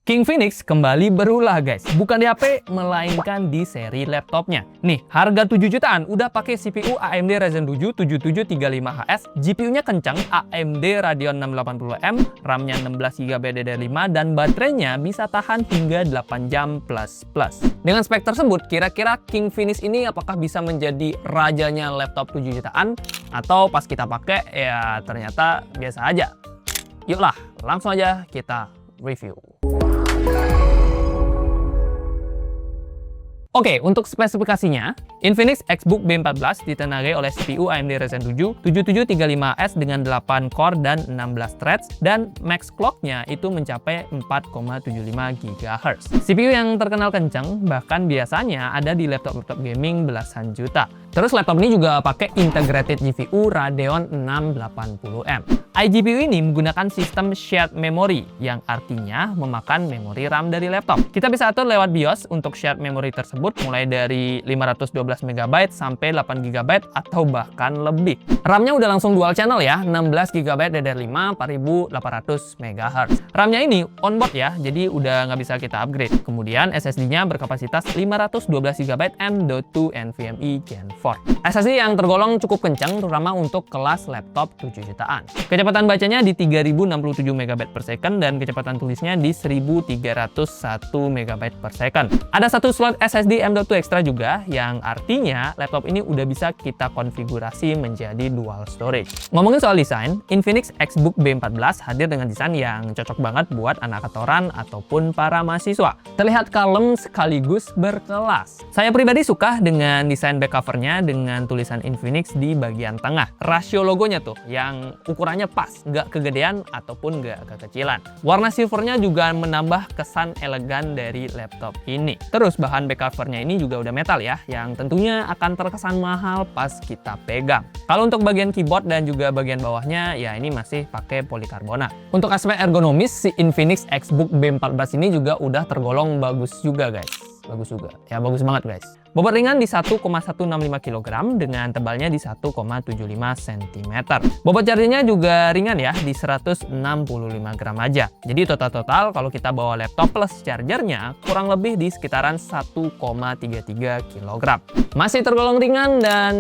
King Phoenix kembali berulah guys, bukan di HP melainkan di seri laptopnya. Nih, harga 7 jutaan udah pakai CPU AMD Ryzen 7 7735HS, GPU-nya kencang AMD Radeon 680M, RAM-nya 16GB DDR5 dan baterainya bisa tahan hingga 8 jam plus. Dengan spek tersebut, kira-kira King Phoenix ini apakah bisa menjadi rajanya laptop 7 jutaan atau pas kita pakai ya ternyata biasa aja? Yuklah, langsung aja kita review. Oke, untuk spesifikasinya, Infinix Xbook B14 ditenagai oleh CPU AMD Ryzen 7 7735S dengan 8 core dan 16 threads, dan max clock-nya itu mencapai 4,75 GHz. CPU yang terkenal kencang, bahkan biasanya ada di laptop-laptop gaming belasan juta. Terus laptop ini juga pakai integrated GPU Radeon 680M. iGPU ini menggunakan sistem shared memory, yang artinya memakan memori RAM dari laptop. Kita bisa atur lewat BIOS untuk shared memory tersebut, mulai dari 512 MB sampai 8 GB atau bahkan lebih. RAM-nya udah langsung dual channel ya, 16 GB DDR5 4800 MHz. RAM-nya ini onboard ya, jadi udah nggak bisa kita upgrade. Kemudian SSD-nya berkapasitas 512 GB M.2 NVMe Gen 4. SSD yang tergolong cukup kencang, terutama untuk kelas laptop 7 jutaan. Kecepatan bacanya di 3067 MB per second dan kecepatan tulisnya di 1301 MB per second. Ada satu slot SSD M.2 extra juga, yang artinya laptop ini udah bisa kita konfigurasi menjadi dual storage. Ngomongin soal desain, Infinix Xbook B14 hadir dengan desain yang cocok banget buat anak kantoran ataupun para mahasiswa. Terlihat kalem sekaligus berkelas. Saya pribadi suka dengan desain back covernya dengan tulisan Infinix di bagian tengah. Rasio logonya tuh yang ukurannya pas, nggak kegedean ataupun nggak kekecilan. Warna silvernya juga menambah kesan elegan dari laptop ini. Terus bahan back covernya ini juga udah metal ya, yang tentunya akan terkesan mahal pas kita pegang. Kalau untuk bagian keyboard dan juga bagian bawahnya, ya ini masih pakai polikarbonat. Untuk aspek ergonomis, si Infinix Xbook B14 ini juga udah tergolong bagus juga guys. Bagus juga. Ya bagus banget guys. Bobot ringan di 1,165 kg dengan tebalnya di 1,75 cm. Bobot chargernya juga ringan ya, di 165 gram aja. Jadi total kalau kita bawa laptop plus chargernya kurang lebih di sekitaran 1,33 kg. Masih tergolong ringan dan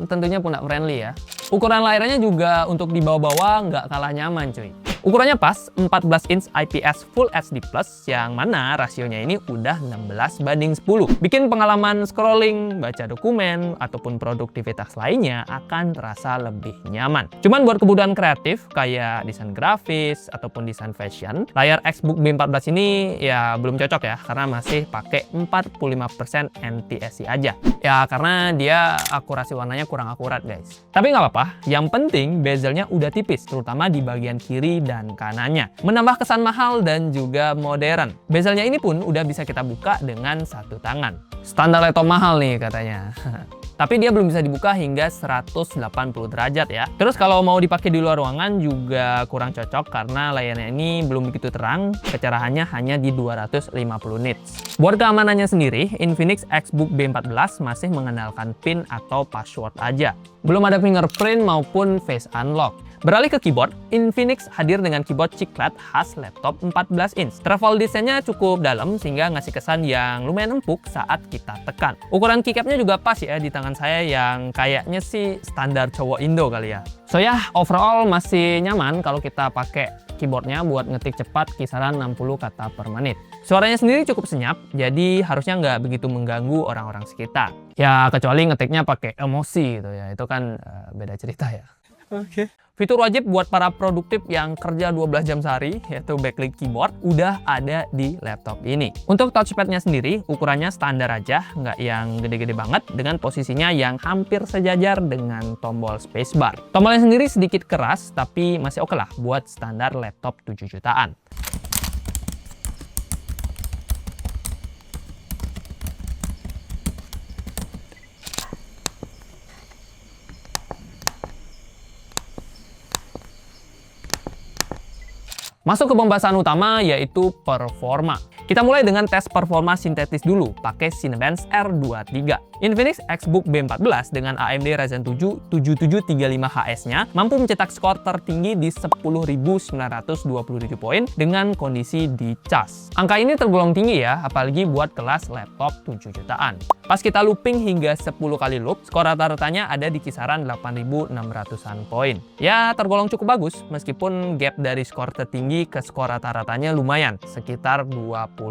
tentunya pundak friendly ya. Ukuran layarnya juga untuk dibawa-bawa nggak kalah nyaman cuy. Ukurannya pas, 14 inch IPS Full HD+, yang mana rasionya ini udah 16:10. Bikin pengalaman scrolling, baca dokumen, ataupun produktivitas lainnya akan terasa lebih nyaman. Cuman buat kebutuhan kreatif, kayak desain grafis, ataupun desain fashion, layar Xbook B14 ini ya belum cocok ya, karena masih pakai 45% NTSC aja. Ya karena dia akurasi warnanya kurang akurat guys. Tapi nggak apa-apa, yang penting bezelnya udah tipis, terutama di bagian kiri dan kanannya. Menambah kesan mahal dan juga modern. Bezelnya ini pun udah bisa kita buka dengan satu tangan. Standar laptop mahal nih katanya. Tapi dia belum bisa dibuka hingga 180 derajat ya. Terus kalau mau dipakai di luar ruangan juga kurang cocok karena layarnya ini belum begitu terang, kecerahannya hanya di 250 nits. Buat keamanannya sendiri, Infinix Xbook B14 masih mengandalkan PIN atau password aja. Belum ada fingerprint maupun face unlock. Beralih ke keyboard, Infinix hadir dengan keyboard chiclet khas laptop 14 inch. Travel distance-nya cukup dalam sehingga ngasih kesan yang lumayan empuk saat kita tekan. Ukuran keycap-nya juga pas ya di tangan saya, yang kayaknya sih standar cowok Indo kali ya. So ya, overall masih nyaman kalau kita pakai keyboardnya buat ngetik cepat kisaran 60 kata per menit. Suaranya sendiri cukup senyap, jadi harusnya nggak begitu mengganggu orang-orang sekitar. Ya kecuali ngetiknya pakai emosi gitu ya, itu kan beda cerita ya. Oke. Fitur wajib buat para produktif yang kerja 12 jam sehari, yaitu backlit keyboard, udah ada di laptop ini. Untuk touchpad-nya sendiri, ukurannya standar aja, nggak yang gede-gede banget, dengan posisinya yang hampir sejajar dengan tombol spacebar. Tombolnya sendiri sedikit keras, tapi masih oke lah buat standar laptop 7 jutaan. Masuk ke pembahasan utama, yaitu performa. Kita mulai dengan tes performa sintetis dulu, pakai Cinebench R23. Infinix Xbook B14 dengan AMD Ryzen 7 7735HS-nya mampu mencetak skor tertinggi di 10.927 poin dengan kondisi dicas. Angka ini tergolong tinggi ya, apalagi buat kelas laptop 7 jutaan. Pas kita looping hingga 10 kali loop, skor rata-ratanya ada di kisaran 8.600-an poin. Ya, tergolong cukup bagus, meskipun gap dari skor tertinggi ke skor rata-ratanya lumayan, sekitar 20%.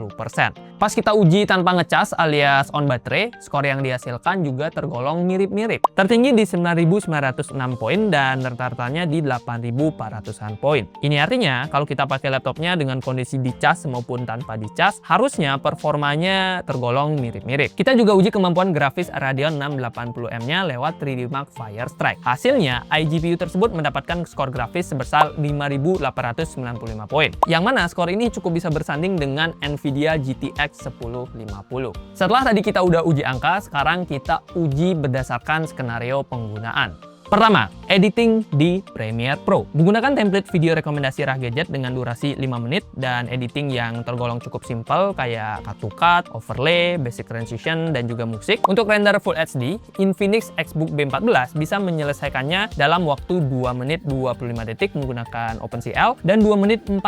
Pas kita uji tanpa ngecas alias on baterai, skor yang dihasilkan juga tergolong mirip-mirip. Tertinggi di 9.906 poin dan rata-ratanya di 8.400-an poin. Ini artinya, kalau kita pakai laptopnya dengan kondisi dicas maupun tanpa dicas, harusnya performanya tergolong mirip-mirip. Kita juga uji kemampuan grafis Radeon 680M-nya lewat 3D Mark Firestrike. Hasilnya, iGPU tersebut mendapatkan skor grafis sebesar 5.895 poin. Yang mana skor ini cukup bisa bersanding dengan Nvidia GTX 1050. Setelah tadi kita udah uji angka, sekarang kita uji berdasarkan skenario penggunaan. Pertama, editing di Premiere Pro. Menggunakan template video rekomendasi Rah Gadget dengan durasi 5 menit dan editing yang tergolong cukup simpel kayak cut to cut, overlay, basic transition, dan juga musik. Untuk render Full HD, Infinix Xbook B14 bisa menyelesaikannya dalam waktu 2 menit 25 detik menggunakan OpenCL dan 2 menit 48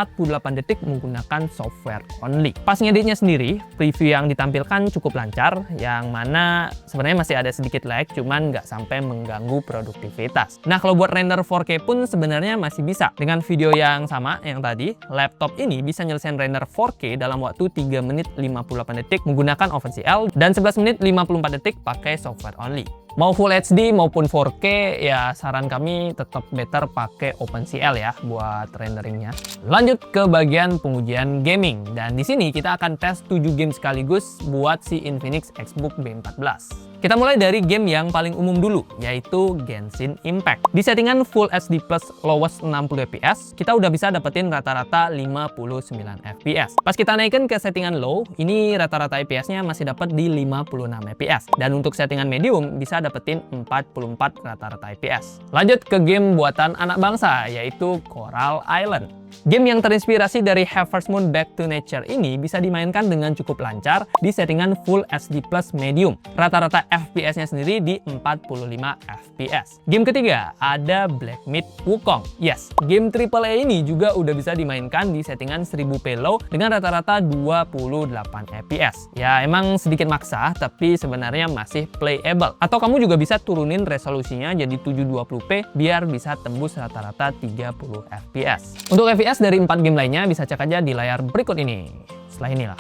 detik menggunakan software only. Pas ngeditnya sendiri, preview yang ditampilkan cukup lancar, yang mana sebenarnya masih ada sedikit lag, cuman nggak sampai mengganggu produktivitas. Nah, kalau buat render 4K pun sebenarnya masih bisa. Dengan video yang sama yang tadi, laptop ini bisa nyelesain render 4K dalam waktu 3 menit 58 detik menggunakan OpenCL dan 11 menit 54 detik pakai software only. Mau Full HD maupun 4K, ya saran kami tetap better pakai OpenCL ya buat renderingnya. Lanjut ke bagian pengujian gaming, dan di sini kita akan tes 7 game sekaligus buat si Infinix Xbook B14. Kita mulai dari game yang paling umum dulu, yaitu Genshin Impact. Di settingan Full HD Plus lowest 60 fps, kita udah bisa dapetin rata-rata 59 fps. Pas kita naikin ke settingan low, ini rata-rata fps-nya masih dapat di 56 fps. Dan untuk settingan medium, bisa dapetin 44 rata-rata fps. Lanjut ke game buatan anak bangsa, yaitu Coral Island. Game yang terinspirasi dari Harvest Moon Back to Nature ini bisa dimainkan dengan cukup lancar di settingan Full HD Plus Medium. Rata-rata FPS-nya sendiri di 45 FPS. Game ketiga ada Black Myth Wukong. Yes, game AAA ini juga udah bisa dimainkan di settingan 1000p low dengan rata-rata 28 FPS. Ya emang sedikit maksa, tapi sebenarnya masih playable. Atau kamu juga bisa turunin resolusinya jadi 720p biar bisa tembus rata-rata 30 FPS. Untuk FPS dari 4 game lainnya bisa cek aja di layar berikut ini. Setelah inilah.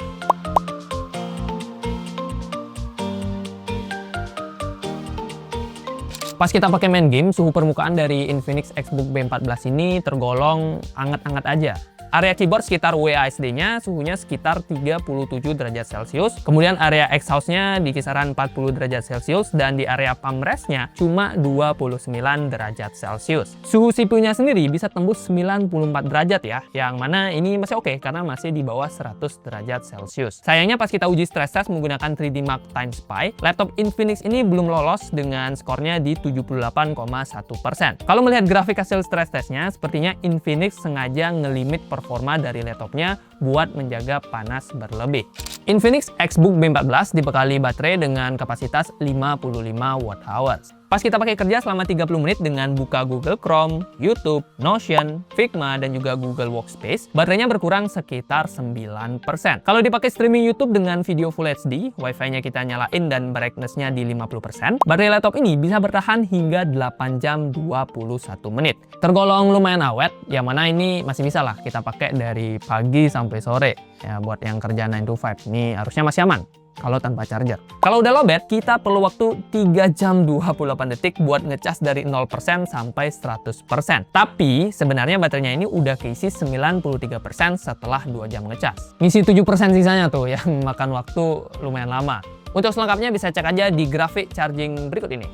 Pas kita pakai main game, suhu permukaan dari Infinix Xbook B14 ini tergolong anget-anget aja. Area keyboard sekitar WASD-nya suhunya sekitar 37 derajat Celcius. Kemudian area exhaust-nya di kisaran 40 derajat Celcius dan di area palm rest-nya cuma 29 derajat Celcius. Suhu CPU-nya sendiri bisa tembus 94 derajat ya, yang mana ini masih oke karena masih di bawah 100 derajat Celcius. Sayangnya pas kita uji stress test menggunakan 3D Mark Time Spy, laptop Infinix ini belum lolos dengan skornya di 78,1%. Kalau melihat grafik hasil stress test-nya, sepertinya Infinix sengaja ngelimit performa dari laptopnya buat menjaga panas berlebih. Infinix Xbook B14 dibekali baterai dengan kapasitas 55 Wh. Pas kita pakai kerja selama 30 menit dengan buka Google Chrome, YouTube, Notion, Figma, dan juga Google Workspace, baterainya berkurang sekitar 9%. Kalau dipakai streaming YouTube dengan video Full HD, Wi-Fi-nya kita nyalain dan brightness-nya di 50%, baterai laptop ini bisa bertahan hingga 8 jam 21 menit. Tergolong lumayan awet, yang mana ini masih bisa lah kita pakai dari pagi sampai sore. Ya, buat yang kerja 9 to 5, ini harusnya masih aman kalau tanpa charger. Kalau udah lowbat, kita perlu waktu 3 jam 28 detik buat ngecas dari 0% sampai 100%. Tapi sebenarnya baterainya ini udah keisi 93% setelah 2 jam ngecas. Ngisi 7% sisanya tuh yang makan waktu lumayan lama. Untuk selengkapnya bisa cek aja di grafik charging berikut ini.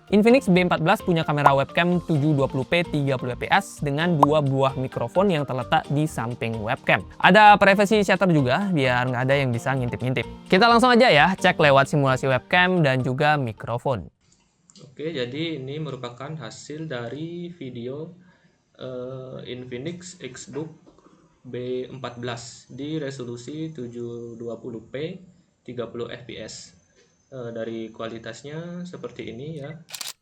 Infinix B14 punya kamera webcam 720p 30fps dengan 2 buah mikrofon yang terletak di samping webcam. Ada privacy shutter juga biar nggak ada yang bisa ngintip-ngintip. Kita langsung aja ya cek lewat simulasi webcam dan juga mikrofon. Oke, jadi ini merupakan hasil dari video Infinix Xbook B14 di resolusi 720p 30 fps. Dari kualitasnya seperti ini ya.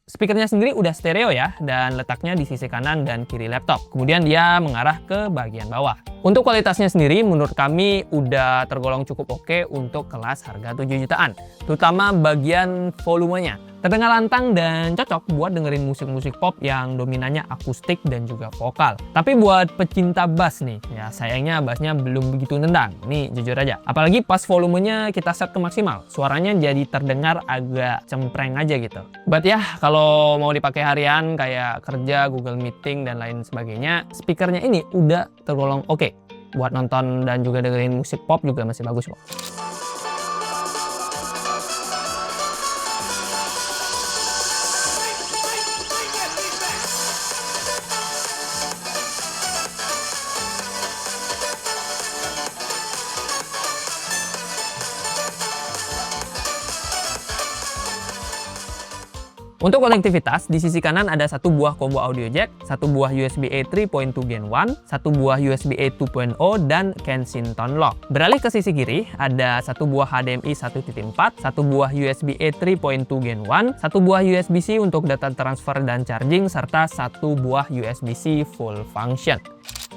Speakernya sendiri udah stereo ya, dan letaknya di sisi kanan dan kiri laptop. Kemudian dia mengarah ke bagian bawah. Untuk kualitasnya sendiri menurut kami udah tergolong cukup oke untuk kelas harga 7 jutaan. Terutama bagian volumenya. Terdengar lantang dan cocok buat dengerin musik-musik pop yang dominannya akustik dan juga vokal. Tapi buat pecinta bass nih, ya sayangnya bassnya belum begitu nendang. Nih jujur aja. Apalagi pas volumenya kita set ke maksimal, suaranya jadi terdengar agak cempreng aja gitu. But ya, kalau mau dipakai harian kayak kerja, Google Meeting dan lain sebagainya, speakernya ini udah tergolong oke. Buat nonton dan juga dengerin musik pop juga masih bagus kok. Untuk konektivitas, di sisi kanan ada satu buah combo audio jack, satu buah USB-A 3.2 Gen 1, satu buah USB-A 2.0, dan Kensington lock. Beralih ke sisi kiri, ada satu buah HDMI 1.4, satu buah USB-A 3.2 Gen 1, satu buah USB-C untuk data transfer dan charging, serta satu buah USB-C full function.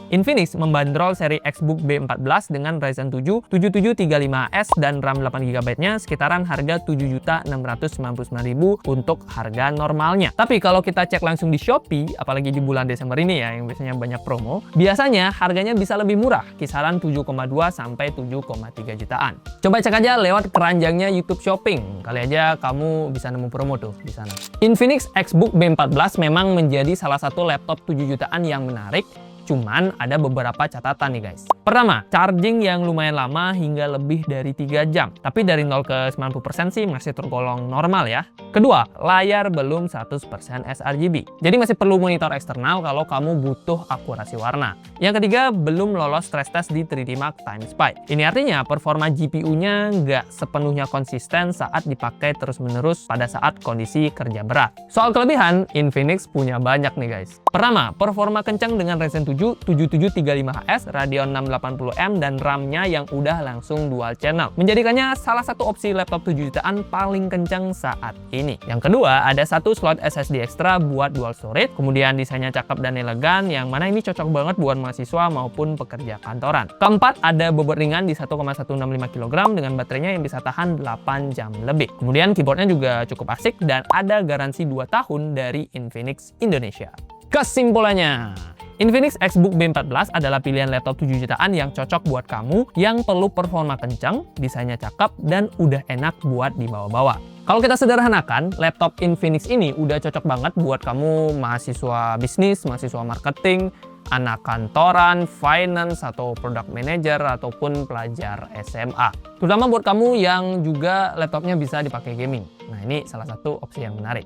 Infinix membandrol seri Xbook B14 dengan Ryzen 7 7735S dan RAM 8GB-nya sekitaran harga 7.699.000 untuk harga normalnya. Tapi kalau kita cek langsung di Shopee, apalagi di bulan Desember ini ya yang biasanya banyak promo, biasanya harganya bisa lebih murah, kisaran 7,2 sampai 7,3 jutaan. Coba cek aja lewat keranjangnya YouTube Shopping. Kali aja kamu bisa nemu promo tuh di sana. Infinix Xbook B14 memang menjadi salah satu laptop 7 jutaan yang menarik. Cuman ada beberapa catatan nih guys. Pertama, charging yang lumayan lama hingga lebih dari 3 jam. Tapi dari 0 ke 90% sih masih tergolong normal ya. Kedua, layar belum 100% sRGB. Jadi masih perlu monitor eksternal kalau kamu butuh akurasi warna. Yang ketiga, belum lolos stress test di 3D Mark Time Spy. Ini artinya performa GPU-nya nggak sepenuhnya konsisten saat dipakai terus-menerus pada saat kondisi kerja berat. Soal kelebihan, Infinix punya banyak nih guys. Pertama, performa kencang dengan Ryzen 7 7735S, Radeon 680M, dan RAM-nya yang udah langsung dual channel. Menjadikannya salah satu opsi laptop 7 jutaan paling kencang saat ini. Yang kedua, ada satu slot SSD ekstra buat dual storage, kemudian desainnya cakep dan elegan, yang mana ini cocok banget buat mahasiswa maupun pekerja kantoran. Keempat, ada bobot ringan di 1,165 kg dengan baterainya yang bisa tahan 8 jam lebih. Kemudian keyboardnya juga cukup asik dan ada garansi 2 tahun dari Infinix Indonesia. Kesimpulannya, Infinix Xbook B14 adalah pilihan laptop 7 jutaan yang cocok buat kamu yang perlu performa kencang, desainnya cakep, dan udah enak buat dibawa-bawa. Kalau kita sederhanakan, laptop Infinix ini udah cocok banget buat kamu mahasiswa bisnis, mahasiswa marketing, anak kantoran, finance, atau product manager, ataupun pelajar SMA. Terutama buat kamu yang juga laptopnya bisa dipakai gaming. Nah, ini salah satu opsi yang menarik.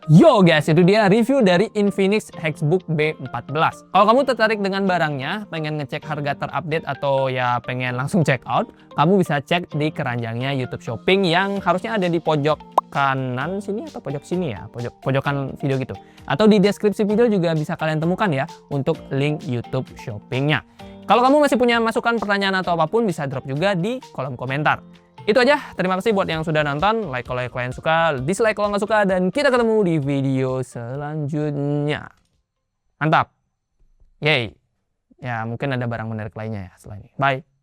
Yo guys, itu dia review dari Infinix Xbook B14. Kalau kamu tertarik dengan barangnya, pengen ngecek harga terupdate atau ya pengen langsung check out, kamu bisa cek di keranjangnya YouTube Shopping yang harusnya ada di pojok kanan sini atau pojok sini ya, pojokan video gitu. Atau di deskripsi video juga bisa kalian temukan ya untuk link YouTube Shoppingnya. Kalau kamu masih punya masukan, pertanyaan atau apapun bisa drop juga di kolom komentar. Itu aja, terima kasih buat yang sudah nonton, like kalau kalian suka, dislike kalau nggak suka, dan kita ketemu di video selanjutnya. Mantap! Yeay! Ya mungkin ada barang menarik lainnya ya setelah ini. Bye!